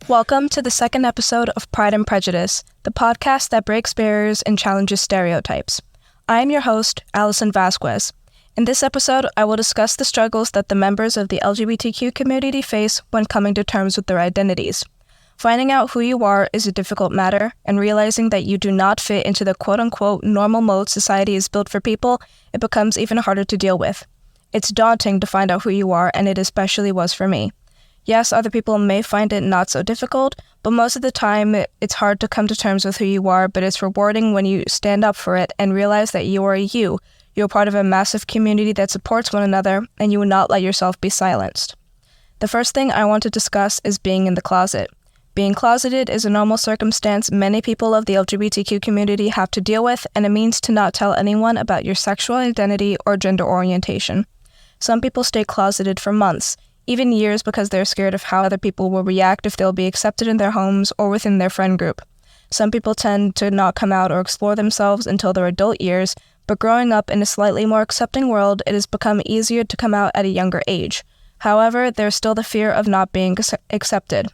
Welcome to the second episode of Pride and Prejudice, the podcast that breaks barriers and challenges stereotypes. I am your host, Allison Vasquez. In this episode, I will discuss the struggles that the members of the LGBTQ community face when coming to terms with their identities. Finding out who you are is a difficult matter, and realizing that you do not fit into the quote-unquote normal mode society is built for people, it becomes even harder to deal with. It's daunting to find out who you are, and it especially was for me. Yes, other people may find it not so difficult, but most of the time, it's hard to come to terms with who you are, but it's rewarding when you stand up for it and realize that you are you. You're part of a massive community that supports one another, and you will not let yourself be silenced. The first thing I want to discuss is being in the closet. Being closeted is a normal circumstance many people of the LGBTQ community have to deal with, and it means to not tell anyone about your sexual identity or gender orientation. Some people stay closeted for months, even years, because they're scared of how other people will react if they'll be accepted in their homes or within their friend group. Some people tend to not come out or explore themselves until their adult years, but growing up in a slightly more accepting world, it has become easier to come out at a younger age. However, there's still the fear of not being accepted,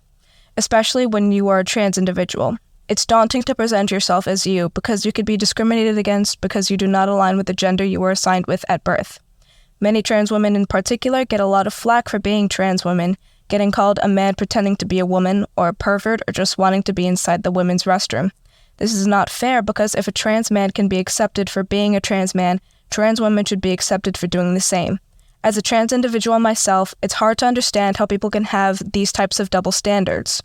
especially when you are a trans individual. It's daunting to present yourself as you because you could be discriminated against because you do not align with the gender you were assigned with at birth. Many trans women in particular get a lot of flack for being trans women, getting called a man pretending to be a woman, or a pervert, or just wanting to be inside the women's restroom. This is not fair because if a trans man can be accepted for being a trans man, trans women should be accepted for doing the same. As a trans individual myself, it's hard to understand how people can have these types of double standards.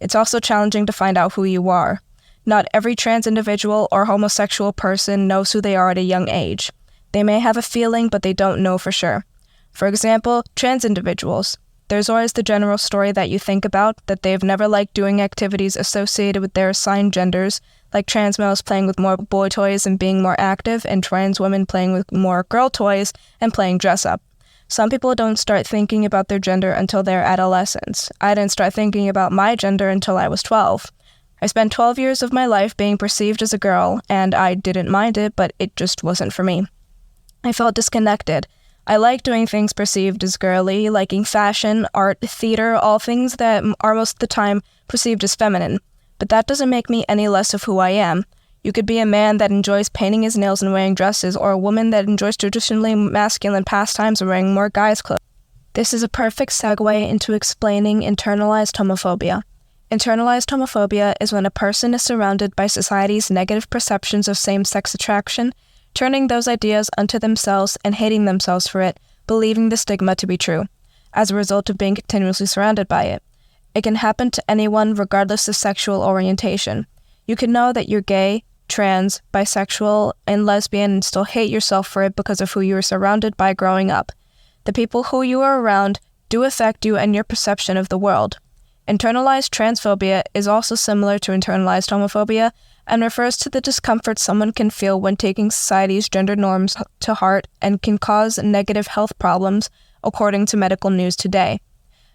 It's also challenging to find out who you are. Not every trans individual or homosexual person knows who they are at a young age. They may have a feeling, but they don't know for sure. For example, trans individuals. There's always the general story that you think about, that they've never liked doing activities associated with their assigned genders, like trans males playing with more boy toys and being more active, and trans women playing with more girl toys and playing dress-up. Some people don't start thinking about their gender until they're adolescents. I didn't start thinking about my gender until I was 12. I spent 12 years of my life being perceived as a girl, and I didn't mind it, but it just wasn't for me. I felt disconnected. I like doing things perceived as girly, liking fashion, art, theater, all things that are most of the time perceived as feminine. But that doesn't make me any less of who I am. You could be a man that enjoys painting his nails and wearing dresses, or a woman that enjoys traditionally masculine pastimes and wearing more guys' clothes. This is a perfect segue into explaining internalized homophobia. Internalized homophobia is when a person is surrounded by society's negative perceptions of same-sex attraction, turning those ideas unto themselves and hating themselves for it, believing the stigma to be true, as a result of being continuously surrounded by it. It can happen to anyone regardless of sexual orientation. You can know that you're gay, trans, bisexual, and lesbian and still hate yourself for it because of who you were surrounded by growing up. The people who you are around do affect you and your perception of the world. Internalized transphobia is also similar to internalized homophobia and refers to the discomfort someone can feel when taking society's gender norms to heart and can cause negative health problems, according to Medical News Today.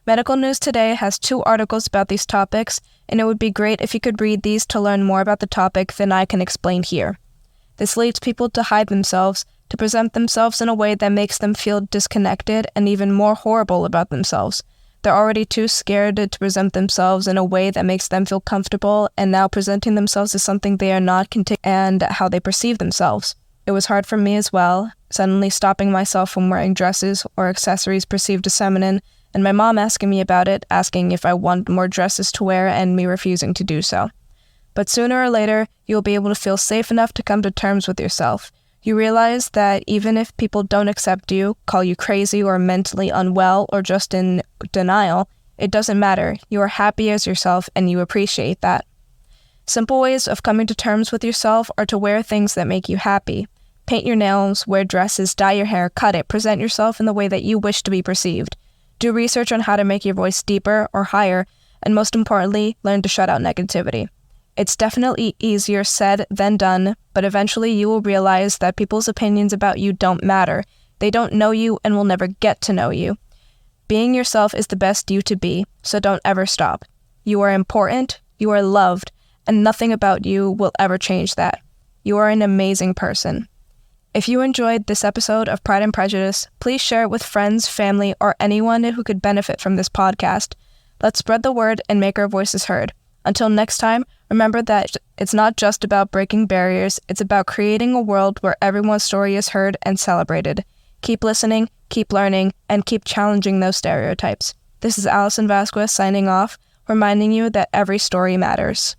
Medical News Today has 2 articles about these topics, and it would be great if you could read these to learn more about the topic than I can explain here. This leads people to hide themselves, to present themselves in a way that makes them feel disconnected and even more horrible about themselves. They're already too scared to present themselves in a way that makes them feel comfortable, and now presenting themselves as something they are not can take and how they perceive themselves. It was hard for me as well, suddenly stopping myself from wearing dresses or accessories perceived as feminine, and my mom asking me about it, asking if I want more dresses to wear, and me refusing to do so. But sooner or later, you'll be able to feel safe enough to come to terms with yourself. You realize that even if people don't accept you, call you crazy or mentally unwell or just in denial, it doesn't matter. You are happy as yourself and you appreciate that. Simple ways of coming to terms with yourself are to wear things that make you happy. Paint your nails, wear dresses, dye your hair, cut it, present yourself in the way that you wish to be perceived. Do research on how to make your voice deeper or higher, and most importantly, learn to shut out negativity. It's definitely easier said than done, but eventually you will realize that people's opinions about you don't matter. They don't know you and will never get to know you. Being yourself is the best you to be, so don't ever stop. You are important, you are loved, and nothing about you will ever change that. You are an amazing person. If you enjoyed this episode of Pride and Prejudice, please share it with friends, family, or anyone who could benefit from this podcast. Let's spread the word and make our voices heard. Until next time, remember that it's not just about breaking barriers, it's about creating a world where everyone's story is heard and celebrated. Keep listening, keep learning, and keep challenging those stereotypes. This is Allison Vasquez signing off, reminding you that every story matters.